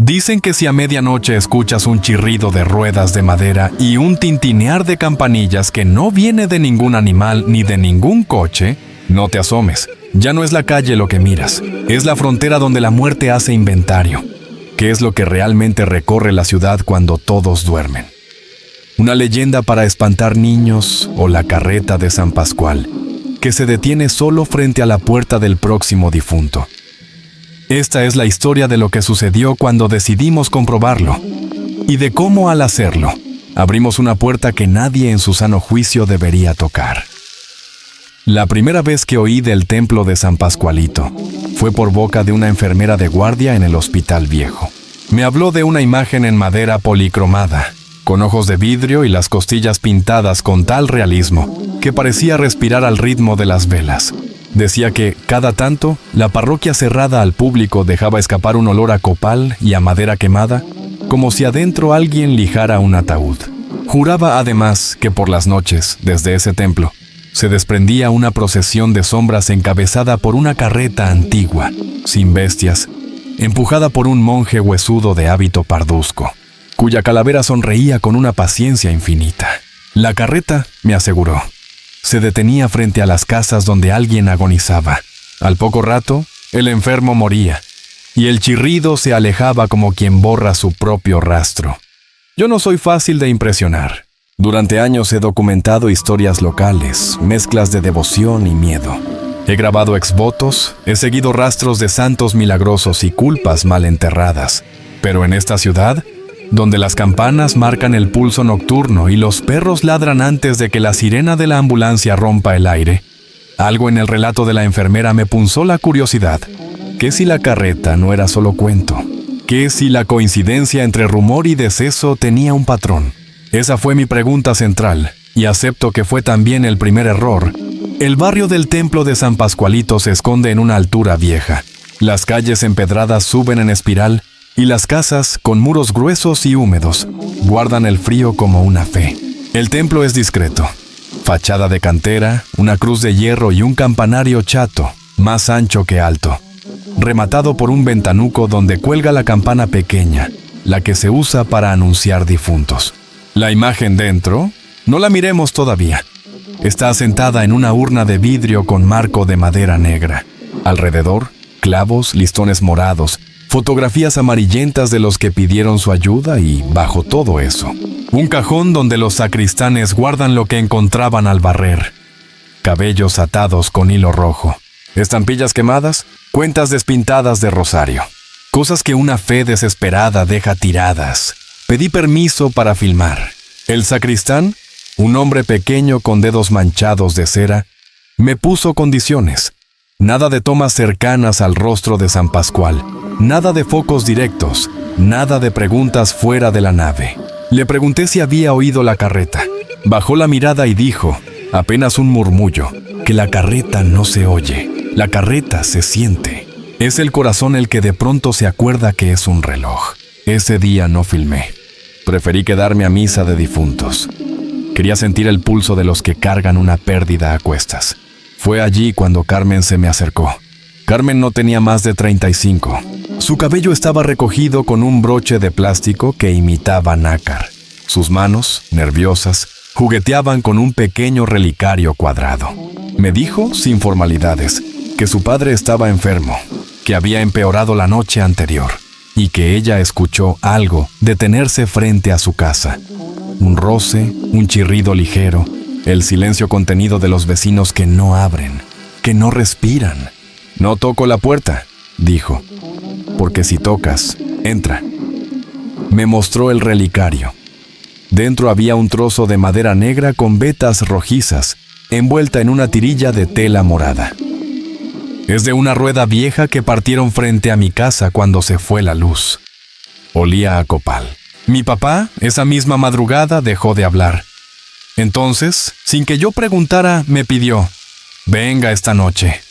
Dicen que si a medianoche escuchas un chirrido de ruedas de madera y un tintinear de campanillas que no viene de ningún animal ni de ningún coche, no te asomes. Ya no es la calle lo que miras, es la frontera donde la muerte hace inventario. ¿Qué es lo que realmente recorre la ciudad cuando todos duermen? Una leyenda para espantar niños o la carreta de San Pascual, que se detiene solo frente a la puerta del próximo difunto. Esta es la historia de lo que sucedió cuando decidimos comprobarlo y de cómo al hacerlo, abrimos una puerta que nadie en su sano juicio debería tocar. La primera vez que oí del templo de San Pascualito fue por boca de una enfermera de guardia en el hospital viejo. Me habló de una imagen en madera policromada, con ojos de vidrio y las costillas pintadas con tal realismo que parecía respirar al ritmo de las velas. Decía que, cada tanto, la parroquia cerrada al público dejaba escapar un olor a copal y a madera quemada, como si adentro alguien lijara un ataúd. Juraba además que por las noches, desde ese templo, se desprendía una procesión de sombras encabezada por una carreta antigua, sin bestias, empujada por un monje huesudo de hábito parduzco, cuya calavera sonreía con una paciencia infinita. La carreta, me aseguró, se detenía frente a las casas donde alguien agonizaba. Al poco rato, el enfermo moría, y el chirrido se alejaba como quien borra su propio rastro. Yo no soy fácil de impresionar. Durante años he documentado historias locales, mezclas de devoción y miedo. He grabado exvotos, he seguido rastros de santos milagrosos y culpas mal enterradas. Pero en esta ciudad, donde las campanas marcan el pulso nocturno y los perros ladran antes de que la sirena de la ambulancia rompa el aire, algo en el relato de la enfermera me punzó la curiosidad. ¿Qué si la carreta no era solo cuento? ¿Qué si la coincidencia entre rumor y deceso tenía un patrón? Esa fue mi pregunta central, y acepto que fue también el primer error. El barrio del templo de San Pascualito se esconde en una altura vieja. Las calles empedradas suben en espiral, y las casas, con muros gruesos y húmedos, guardan el frío como una fe. El templo es discreto. Fachada de cantera, una cruz de hierro y un campanario chato, más ancho que alto, rematado por un ventanuco donde cuelga la campana pequeña, la que se usa para anunciar difuntos. La imagen dentro, no la miremos todavía. Está asentada en una urna de vidrio con marco de madera negra. Alrededor, clavos, listones morados, fotografías amarillentas de los que pidieron su ayuda y, bajo todo eso, un cajón donde los sacristanes guardan lo que encontraban al barrer. Cabellos atados con hilo rojo, estampillas quemadas, cuentas despintadas de rosario. Cosas que una fe desesperada deja tiradas. Pedí permiso para filmar. El sacristán, un hombre pequeño con dedos manchados de cera, me puso condiciones. Nada de tomas cercanas al rostro de San Pascual. Nada de focos directos, nada de preguntas fuera de la nave. Le pregunté si había oído la carreta. Bajó la mirada y dijo, apenas un murmullo, que la carreta no se oye, la carreta se siente. Es el corazón el que de pronto se acuerda que es un reloj. Ese día no filmé. Preferí quedarme a misa de difuntos. Quería sentir el pulso de los que cargan una pérdida a cuestas. Fue allí cuando Carmen se me acercó. Carmen no tenía más de 35. Su cabello estaba recogido con un broche de plástico que imitaba nácar. Sus manos, nerviosas, jugueteaban con un pequeño relicario cuadrado. Me dijo, sin formalidades, que su padre estaba enfermo, que había empeorado la noche anterior, y que ella escuchó algo detenerse frente a su casa. Un roce, un chirrido ligero, el silencio contenido de los vecinos que no abren, que no respiran. «No toco la puerta», dijo, «porque si tocas, entra». Me mostró el relicario. Dentro había un trozo de madera negra con vetas rojizas, envuelta en una tirilla de tela morada. Es de una rueda vieja que partieron frente a mi casa cuando se fue la luz. Olía a copal. Mi papá, esa misma madrugada, dejó de hablar. Entonces, sin que yo preguntara, me pidió, «Venga esta noche».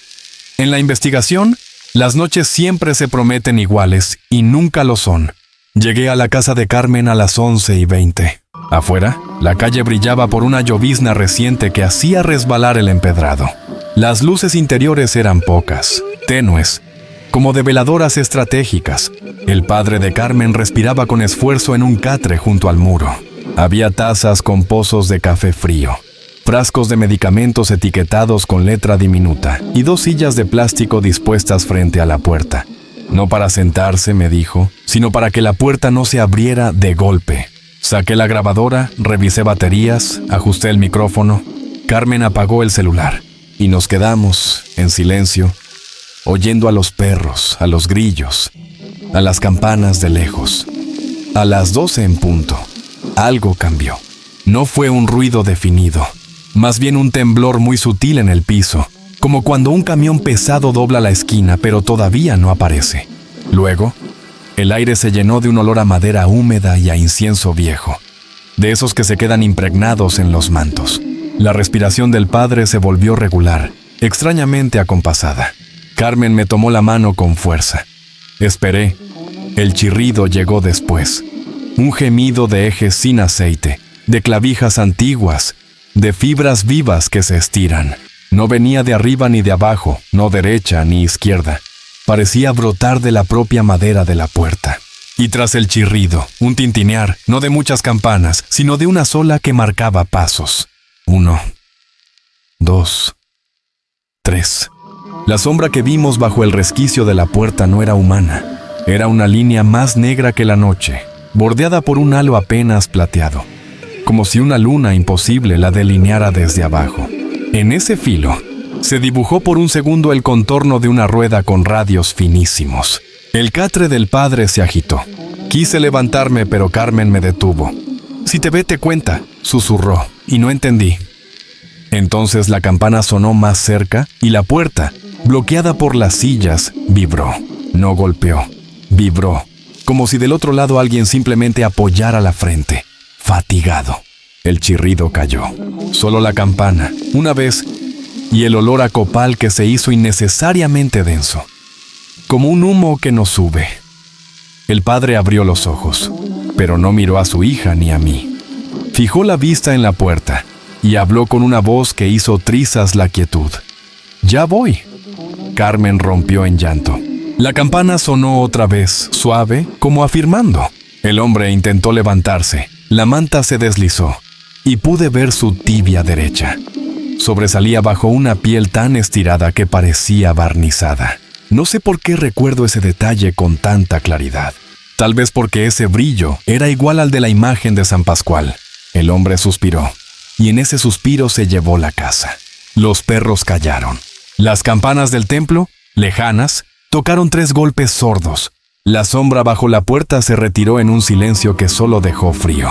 En la investigación, las noches siempre se prometen iguales y nunca lo son. Llegué a la casa de Carmen a las 11:20. Afuera, la calle brillaba por una llovizna reciente que hacía resbalar el empedrado. Las luces interiores eran pocas, tenues, como de veladoras estratégicas. El padre de Carmen respiraba con esfuerzo en un catre junto al muro. Había tazas con pozos de café frío, frascos de medicamentos etiquetados con letra diminuta y 2 sillas de plástico dispuestas frente a la puerta. No para sentarse, me dijo, sino para que la puerta no se abriera de golpe. Saqué la grabadora, revisé baterías, ajusté el micrófono. Carmen apagó el celular y nos quedamos en silencio, oyendo a los perros, a los grillos, a las campanas de lejos. A las 12 en punto, algo cambió. No fue un ruido definido, más bien un temblor muy sutil en el piso, como cuando un camión pesado dobla la esquina pero todavía no aparece. Luego, el aire se llenó de un olor a madera húmeda y a incienso viejo, de esos que se quedan impregnados en los mantos. La respiración del padre se volvió regular, extrañamente acompasada. Carmen me tomó la mano con fuerza. Esperé. El chirrido llegó después. Un gemido de ejes sin aceite, de clavijas antiguas, de fibras vivas que se estiran. No venía de arriba ni de abajo, no derecha ni izquierda. Parecía brotar de la propia madera de la puerta. Y tras el chirrido, un tintinear, no de muchas campanas, sino de una sola que marcaba pasos. 1, 2, 3. La sombra que vimos bajo el resquicio de la puerta no era humana. Era una línea más negra que la noche, bordeada por un halo apenas plateado, como si una luna imposible la delineara desde abajo. En ese filo, se dibujó por un segundo el contorno de una rueda con radios finísimos. El catre del padre se agitó. Quise levantarme, pero Carmen me detuvo. «Si te ve, te cuenta», susurró, y no entendí. Entonces la campana sonó más cerca y la puerta, bloqueada por las sillas, vibró. No golpeó, vibró, como si del otro lado alguien simplemente apoyara la frente, fatigado. El chirrido cayó. Solo la campana, una vez, y el olor a copal que se hizo innecesariamente denso, como un humo que nos sube. El padre abrió los ojos, pero no miró a su hija ni a mí. Fijó la vista en la puerta y habló con una voz que hizo trizas la quietud. «Ya voy». Carmen rompió en llanto. La campana sonó otra vez, suave, como afirmando. El hombre intentó levantarse. La manta se deslizó y pude ver su tibia derecha. Sobresalía bajo una piel tan estirada que parecía barnizada. No sé por qué recuerdo ese detalle con tanta claridad. Tal vez porque ese brillo era igual al de la imagen de San Pascual. El hombre suspiró, y en ese suspiro se llevó la casa. Los perros callaron. Las campanas del templo, lejanas, tocaron 3 golpes sordos. La sombra bajo la puerta se retiró en un silencio que solo dejó frío.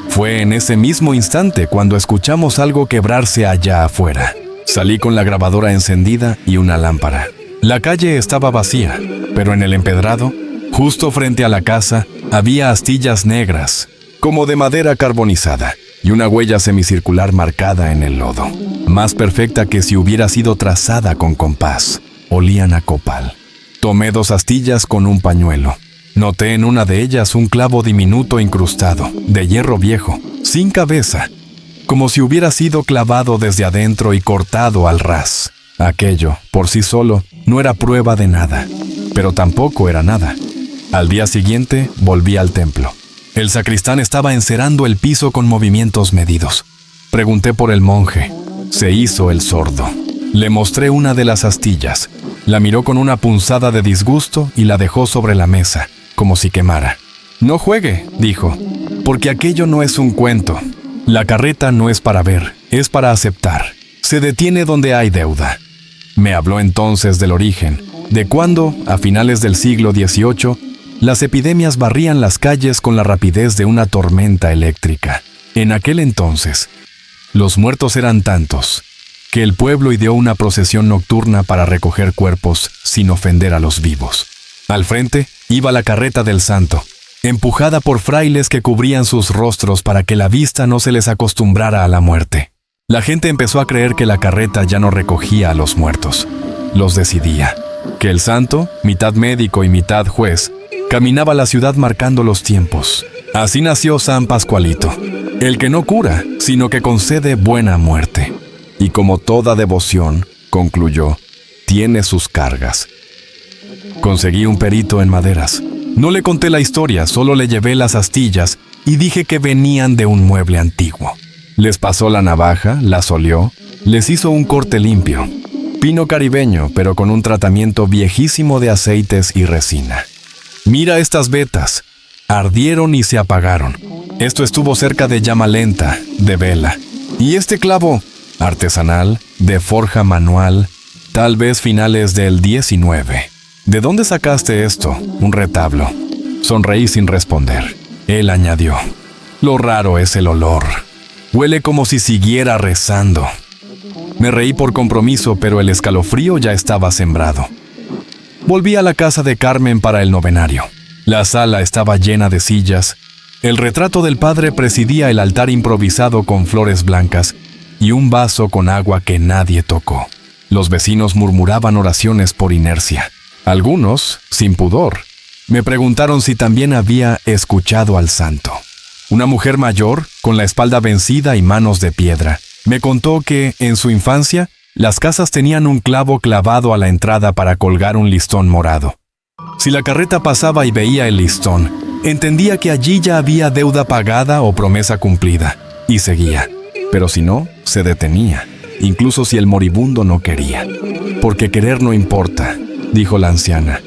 Fue en ese mismo instante cuando escuchamos algo quebrarse allá afuera. Salí con la grabadora encendida y una lámpara. La calle estaba vacía, pero en el empedrado, justo frente a la casa, había astillas negras, como de madera carbonizada, y una huella semicircular marcada en el lodo, más perfecta que si hubiera sido trazada con compás. Olían a copal. Tomé 2 astillas con un pañuelo. Noté en una de ellas un clavo diminuto incrustado, de hierro viejo, sin cabeza, como si hubiera sido clavado desde adentro y cortado al ras. Aquello, por sí solo, no era prueba de nada, pero tampoco era nada. Al día siguiente, volví al templo. El sacristán estaba encerando el piso con movimientos medidos. Pregunté por el monje. Se hizo el sordo. Le mostré una de las astillas. La miró con una punzada de disgusto y la dejó sobre la mesa, como si quemara. «No juegue», dijo, «porque aquello no es un cuento. La carreta no es para ver, es para aceptar. Se detiene donde hay deuda». Me habló entonces del origen, de cuando, a finales del siglo XVIII, las epidemias barrían las calles con la rapidez de una tormenta eléctrica. En aquel entonces, los muertos eran tantos que el pueblo ideó una procesión nocturna para recoger cuerpos sin ofender a los vivos. Al frente iba la carreta del santo, empujada por frailes que cubrían sus rostros para que la vista no se les acostumbrara a la muerte. La gente empezó a creer que la carreta ya no recogía a los muertos, los decidía. Que el santo, mitad médico y mitad juez, caminaba la ciudad marcando los tiempos. Así nació San Pascualito, el que no cura, sino que concede buena muerte. Y como toda devoción, concluyó, tiene sus cargas. Conseguí un perito en maderas. No le conté la historia, solo le llevé las astillas y dije que venían de un mueble antiguo. Les pasó la navaja, las olió, les hizo un corte limpio. Pino caribeño, pero con un tratamiento viejísimo de aceites y resina. Mira estas vetas. Ardieron y se apagaron. Esto estuvo cerca de llama lenta, de vela. Y este clavo, artesanal, de forja manual, tal vez finales del 19. ¿De dónde sacaste esto? Un retablo. Sonreí sin responder. Él añadió: lo raro es el olor. Huele como si siguiera rezando. Me reí por compromiso, pero el escalofrío ya estaba sembrado. Volví a la casa de Carmen para el novenario. La sala estaba llena de sillas. El retrato del padre presidía el altar improvisado con flores blancas y un vaso con agua que nadie tocó. Los vecinos murmuraban oraciones por inercia. Algunos, sin pudor, me preguntaron si también había escuchado al santo. Una mujer mayor, con la espalda vencida y manos de piedra, me contó que, en su infancia, las casas tenían un clavo clavado a la entrada para colgar un listón morado. Si la carreta pasaba y veía el listón, entendía que allí ya había deuda pagada o promesa cumplida, y seguía. Pero si no, se detenía, incluso si el moribundo no quería. Porque querer no importa, dijo la anciana.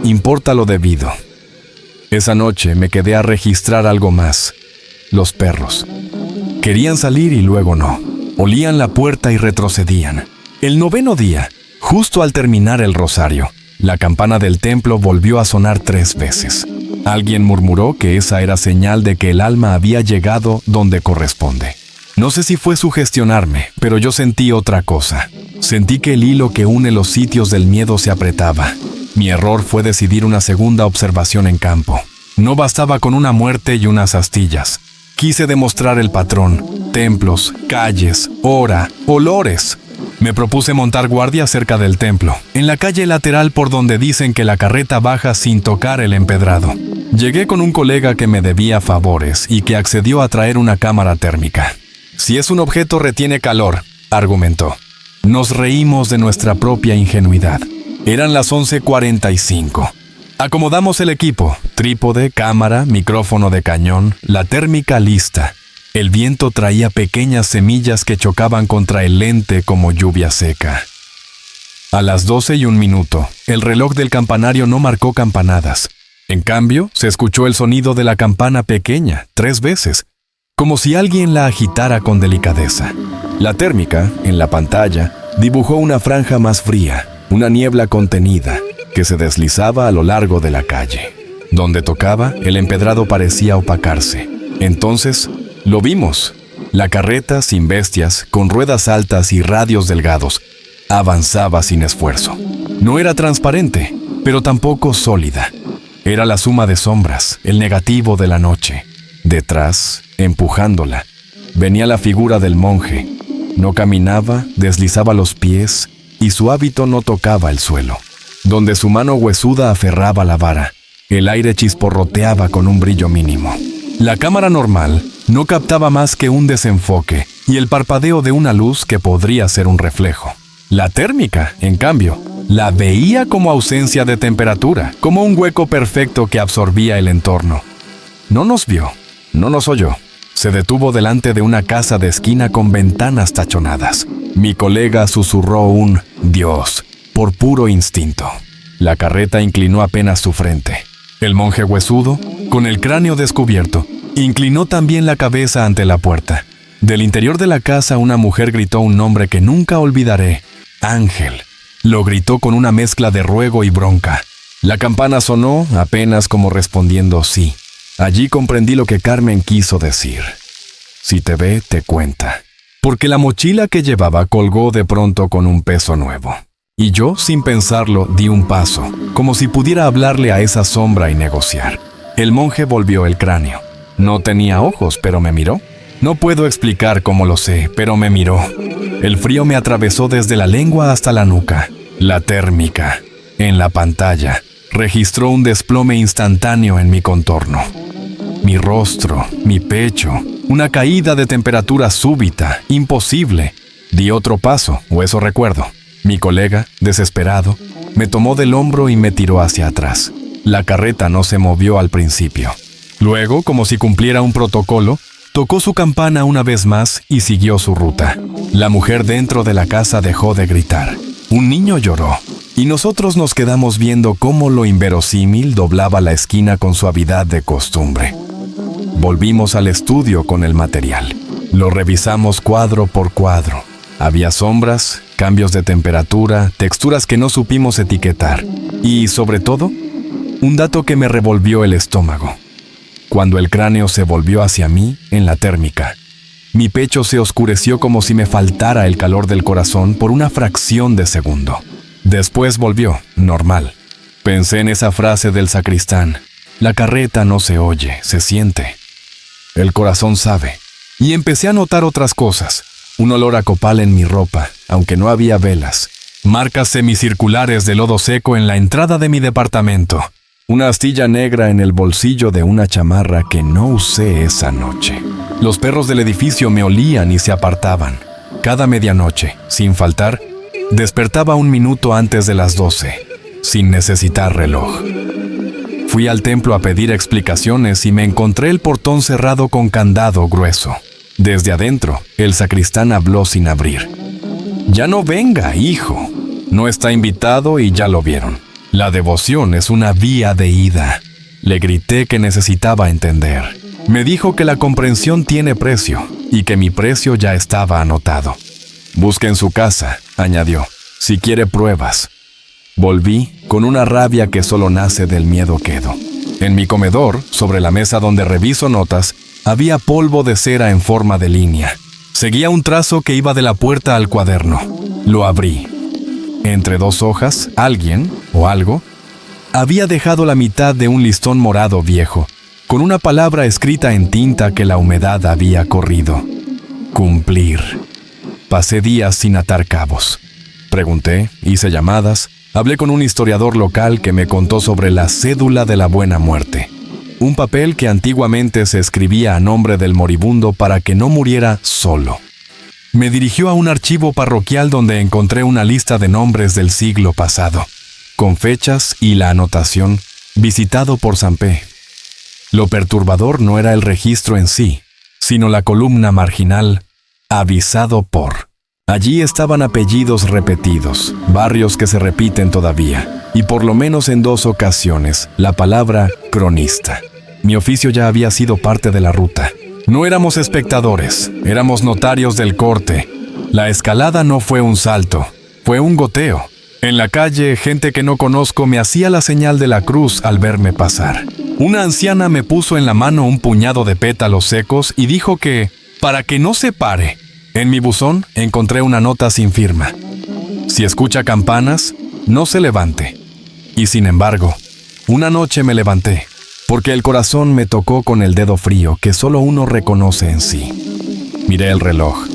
Importa lo debido. Esa noche me quedé a registrar algo más. Los perros. Querían salir y luego no. Olían la puerta y retrocedían. El 9º día, justo al terminar el rosario, la campana del templo volvió a sonar 3 veces. Alguien murmuró que esa era señal de que el alma había llegado donde corresponde. No sé si fue sugestionarme, pero yo sentí otra cosa. Sentí que el hilo que une los sitios del miedo se apretaba. Mi error fue decidir una segunda observación en campo. No bastaba con una muerte y unas astillas. Quise demostrar el patrón, templos, calles, hora, olores. Me propuse montar guardia cerca del templo, en la calle lateral por donde dicen que la carreta baja sin tocar el empedrado. Llegué con un colega que me debía favores y que accedió a traer una cámara térmica. Si es un objeto retiene calor, argumentó. Nos reímos de nuestra propia ingenuidad. Eran las 11:45. Acomodamos el equipo, trípode, cámara, micrófono de cañón, la térmica lista. El viento traía pequeñas semillas que chocaban contra el lente como lluvia seca. A las 12:01, el reloj del campanario no marcó campanadas. En cambio, se escuchó el sonido de la campana pequeña, 3 veces, como si alguien la agitara con delicadeza. La térmica, en la pantalla, dibujó una franja más fría, una niebla contenida, que se deslizaba a lo largo de la calle. Donde tocaba, el empedrado parecía opacarse. Entonces, lo vimos. La carreta, sin bestias, con ruedas altas y radios delgados, avanzaba sin esfuerzo. No era transparente, pero tampoco sólida. Era la suma de sombras, el negativo de la noche. Detrás, empujándola, venía la figura del monje. No caminaba, deslizaba los pies, y su hábito no tocaba el suelo. Donde su mano huesuda aferraba la vara, el aire chisporroteaba con un brillo mínimo. La cámara normal no captaba más que un desenfoque y el parpadeo de una luz que podría ser un reflejo. La térmica, en cambio, la veía como ausencia de temperatura, como un hueco perfecto que absorbía el entorno. No nos vio, no nos oyó. Se detuvo delante de una casa de esquina con ventanas tachonadas. Mi colega susurró un «Dios», por puro instinto. La carreta inclinó apenas su frente. El monje huesudo, con el cráneo descubierto, inclinó también la cabeza ante la puerta. Del interior de la casa una mujer gritó un nombre que nunca olvidaré. Ángel. Lo gritó con una mezcla de ruego y bronca. La campana sonó apenas como respondiendo sí. Allí comprendí lo que Carmen quiso decir. Si te ve, te cuenta. Porque la mochila que llevaba colgó de pronto con un peso nuevo. Y yo, sin pensarlo, di un paso, como si pudiera hablarle a esa sombra y negociar. El monje volvió el cráneo. No tenía ojos, pero me miró. No puedo explicar cómo lo sé, pero me miró. El frío me atravesó desde la lengua hasta la nuca. La térmica, en la pantalla, registró un desplome instantáneo en mi contorno. Mi rostro, mi pecho, una caída de temperatura súbita, imposible. Di otro paso, o eso recuerdo. Mi colega, desesperado, Me tomó del hombro y me tiró hacia atrás. La carreta no se movió al principio. Luego, como si cumpliera un protocolo, tocó su campana una vez más y siguió su ruta. La mujer dentro de la casa dejó de gritar. Un niño lloró, y nosotros nos quedamos viendo cómo lo inverosímil doblaba la esquina con suavidad de costumbre. Volvimos al estudio con el material. Lo revisamos cuadro por cuadro. Había sombras, cambios de temperatura, texturas que no supimos etiquetar. Y, sobre todo, un dato que me revolvió el estómago. Cuando el cráneo se volvió hacia mí, en la térmica, mi pecho se oscureció como si me faltara el calor del corazón por una fracción de segundo. Después volvió, normal. Pensé en esa frase del sacristán. La carreta no se oye, se siente. El corazón sabe. Y empecé a notar otras cosas. Un olor a copal en mi ropa, aunque no había velas. Marcas semicirculares de lodo seco en la entrada de mi departamento. Una astilla negra en el bolsillo de una chamarra que no usé esa noche. Los perros del edificio me olían y se apartaban. Cada medianoche, sin faltar, despertaba 1 minuto antes de las 12, sin necesitar reloj. Fui al templo a pedir explicaciones y me encontré el portón cerrado con candado grueso. Desde adentro, el sacristán habló sin abrir. «Ya no venga, hijo. No está invitado y ya lo vieron. La devoción es una vía de ida». Le grité que necesitaba entender. Me dijo que la comprensión tiene precio y que mi precio ya estaba anotado. «Busque en su casa», añadió, «si quiere pruebas». Volví con una rabia que solo nace del miedo quedo. En mi comedor, sobre la mesa donde reviso notas, había polvo de cera en forma de línea. Seguía un trazo que iba de la puerta al cuaderno. Lo abrí. Entre 2 hojas, alguien, o algo, había dejado la mitad de un listón morado viejo, con una palabra escrita en tinta que la humedad había corrido. Cumplir. Pasé días sin atar cabos. Pregunté, hice llamadas, hablé con un historiador local que me contó sobre la cédula de la buena muerte. Un papel que antiguamente se escribía a nombre del moribundo para que no muriera solo. Me dirigió a un archivo parroquial donde encontré una lista de nombres del siglo pasado, con fechas y la anotación, visitado por San P. Lo perturbador no era el registro en sí, sino la columna marginal, avisado por. Allí estaban apellidos repetidos, barrios que se repiten todavía, y por lo menos en 2 ocasiones, la palabra cronista. Mi oficio ya había sido parte de la ruta. No éramos espectadores, éramos notarios del corte. La escalada no fue un salto, fue un goteo. En la calle, gente que no conozco me hacía la señal de la cruz al verme pasar. Una anciana me puso en la mano un puñado de pétalos secos y dijo que, para que no se pare. En mi buzón encontré una nota sin firma. Si escucha campanas, no se levante. Y sin embargo, una noche me levanté, porque el corazón me tocó con el dedo frío que solo uno reconoce en sí. Miré el reloj.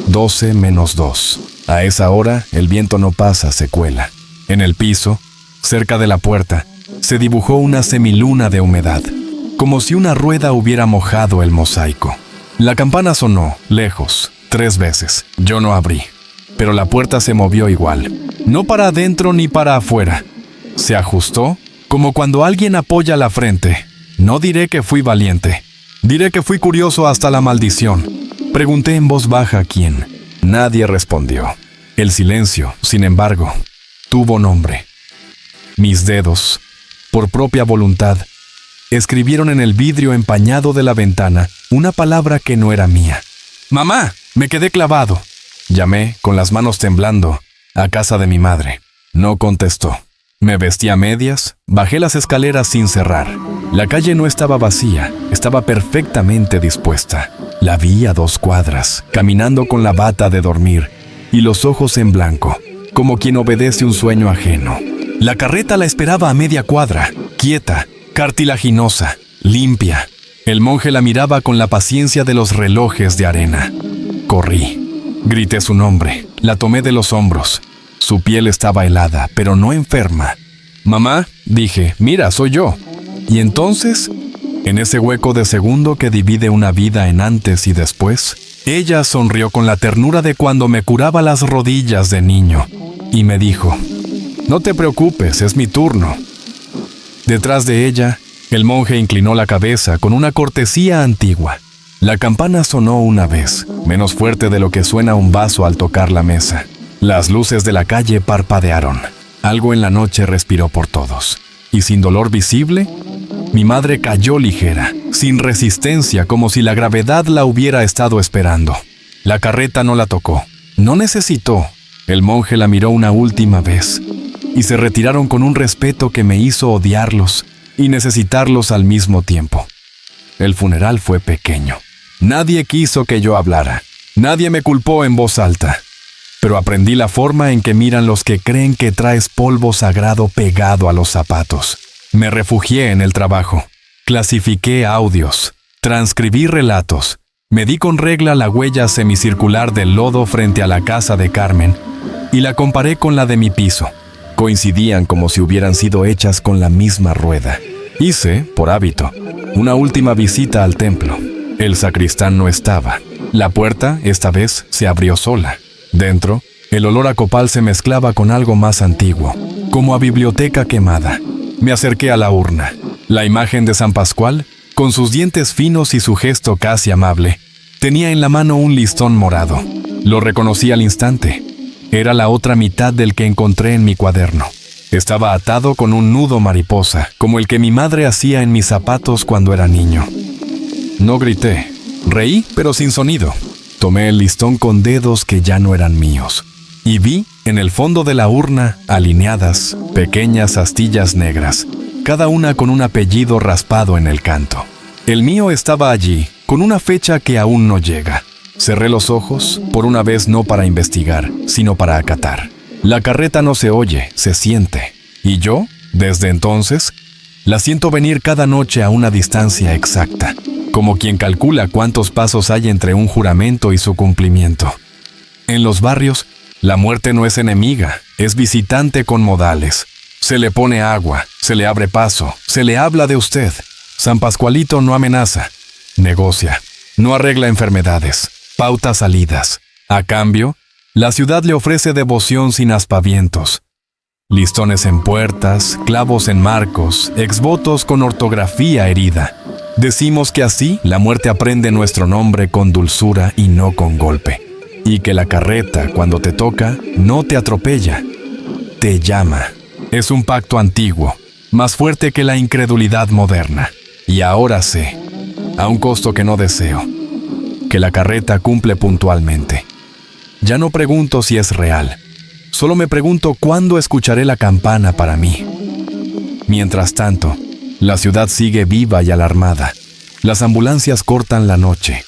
12 menos 2. A esa hora, el viento no pasa, se cuela. En el piso, cerca de la puerta, se dibujó una semiluna de humedad, como si una rueda hubiera mojado el mosaico. La campana sonó, lejos, 3 veces. Yo no abrí, pero la puerta se movió igual. No para adentro ni para afuera. Se ajustó, como cuando alguien apoya la frente. No diré que fui valiente. Diré que fui curioso hasta la maldición. Pregunté en voz baja a quién. Nadie respondió. El silencio, sin embargo, tuvo nombre. Mis dedos, por propia voluntad, escribieron en el vidrio empañado de la ventana una palabra que no era mía. «¡Mamá!» Me quedé clavado. Llamé, con las manos temblando, a casa de mi madre. No contestó. Me vestí a medias, bajé las escaleras sin cerrar. La calle no estaba vacía, estaba perfectamente dispuesta. La vi a 2 cuadras, caminando con la bata de dormir y los ojos en blanco, como quien obedece un sueño ajeno. La carreta la esperaba a media cuadra, quieta, cartilaginosa, limpia. El monje la miraba con la paciencia de los relojes de arena. Corrí. Grité su nombre. La tomé de los hombros. Su piel estaba helada, pero no enferma. «Mamá», dije, «mira, soy yo». Y entonces, en ese hueco de segundo que divide una vida en antes y después, ella sonrió con la ternura de cuando me curaba las rodillas de niño y me dijo, No te preocupes, es mi turno. Detrás de ella, el monje inclinó la cabeza con una cortesía antigua. La campana sonó una vez, menos fuerte de lo que suena un vaso al tocar la mesa. Las luces de la calle parpadearon. Algo en la noche respiró por todos. Y sin dolor visible, mi madre cayó ligera, sin resistencia, como si la gravedad la hubiera estado esperando. La carreta no la tocó. No necesitó. El monje la miró una última vez. Y se retiraron con un respeto que me hizo odiarlos y necesitarlos al mismo tiempo. El funeral fue pequeño. Nadie quiso que yo hablara. Nadie me culpó en voz alta. Pero aprendí la forma en que miran los que creen que traes polvo sagrado pegado a los zapatos. Me refugié en el trabajo. Clasifiqué audios. Transcribí relatos. Medí con regla la huella semicircular del lodo frente a la casa de Carmen y la comparé con la de mi piso. Coincidían como si hubieran sido hechas con la misma rueda. Hice, por hábito, una última visita al templo. El sacristán no estaba. La puerta, esta vez, se abrió sola. Dentro, el olor a copal se mezclaba con algo más antiguo, como a biblioteca quemada. Me acerqué a la urna. La imagen de San Pascual, con sus dientes finos y su gesto casi amable, tenía en la mano un listón morado. Lo reconocí al instante. Era la otra mitad del que encontré en mi cuaderno. Estaba atado con un nudo mariposa, como el que mi madre hacía en mis zapatos cuando era niño. No grité. Reí, pero sin sonido. Tomé el listón con dedos que ya no eran míos. Y vi, en el fondo de la urna, alineadas, pequeñas astillas negras, cada una con un apellido raspado en el canto. El mío estaba allí, con una fecha que aún no llega. Cerré los ojos, por una vez no para investigar, sino para acatar. La carreta no se oye, se siente. Y yo, desde entonces, la siento venir cada noche a una distancia exacta, como quien calcula cuántos pasos hay entre un juramento y su cumplimiento. En los barrios, la muerte no es enemiga, es visitante con modales. Se le pone agua, se le abre paso, se le habla de usted. San Pascualito no amenaza, negocia, no arregla enfermedades, pauta salidas. A cambio, la ciudad le ofrece devoción sin aspavientos. Listones en puertas, clavos en marcos, exvotos con ortografía herida. Decimos que así la muerte aprende nuestro nombre con dulzura y no con golpe. Y que la carreta, cuando te toca, no te atropella, te llama. Es un pacto antiguo, más fuerte que la incredulidad moderna. Y ahora sé, a un costo que no deseo, que la carreta cumple puntualmente. Ya no pregunto si es real, solo me pregunto cuándo escucharé la campana para mí. Mientras tanto, la ciudad sigue viva y alarmada. Las ambulancias cortan la noche.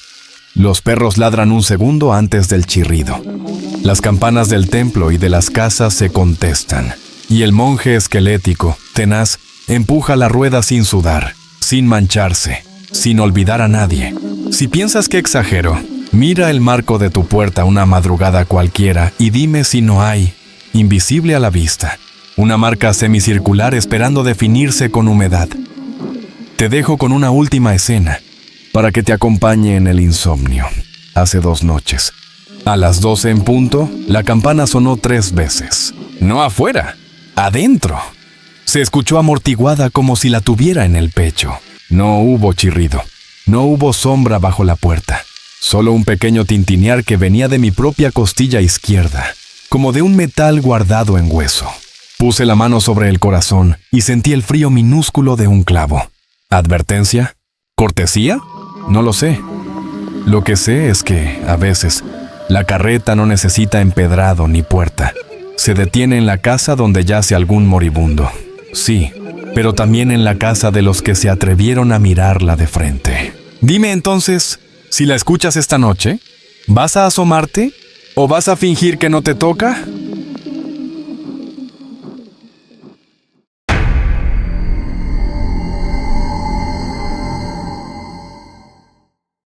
Los perros ladran un segundo antes del chirrido. Las campanas del templo y de las casas se contestan. Y el monje esquelético, tenaz, empuja la rueda sin sudar, sin mancharse, sin olvidar a nadie. Si piensas que exagero, mira el marco de tu puerta una madrugada cualquiera y dime si no hay, invisible a la vista, una marca semicircular esperando definirse con humedad. Te dejo con una última escena, para que te acompañe en el insomnio. Hace 2 noches, a las 12 en punto, la campana sonó 3 veces. No afuera, adentro. Se escuchó amortiguada como si la tuviera en el pecho. No hubo chirrido, no hubo sombra bajo la puerta. Solo un pequeño tintinear que venía de mi propia costilla izquierda, como de un metal guardado en hueso. Puse la mano sobre el corazón y sentí el frío minúsculo de un clavo. ¿Advertencia? ¿Cortesía? No lo sé. Lo que sé es que, a veces, la carreta no necesita empedrado ni puerta. Se detiene en la casa donde yace algún moribundo. Sí, pero también en la casa de los que se atrevieron a mirarla de frente. Dime entonces, si la escuchas esta noche, ¿vas a asomarte? ¿O vas a fingir que no te toca?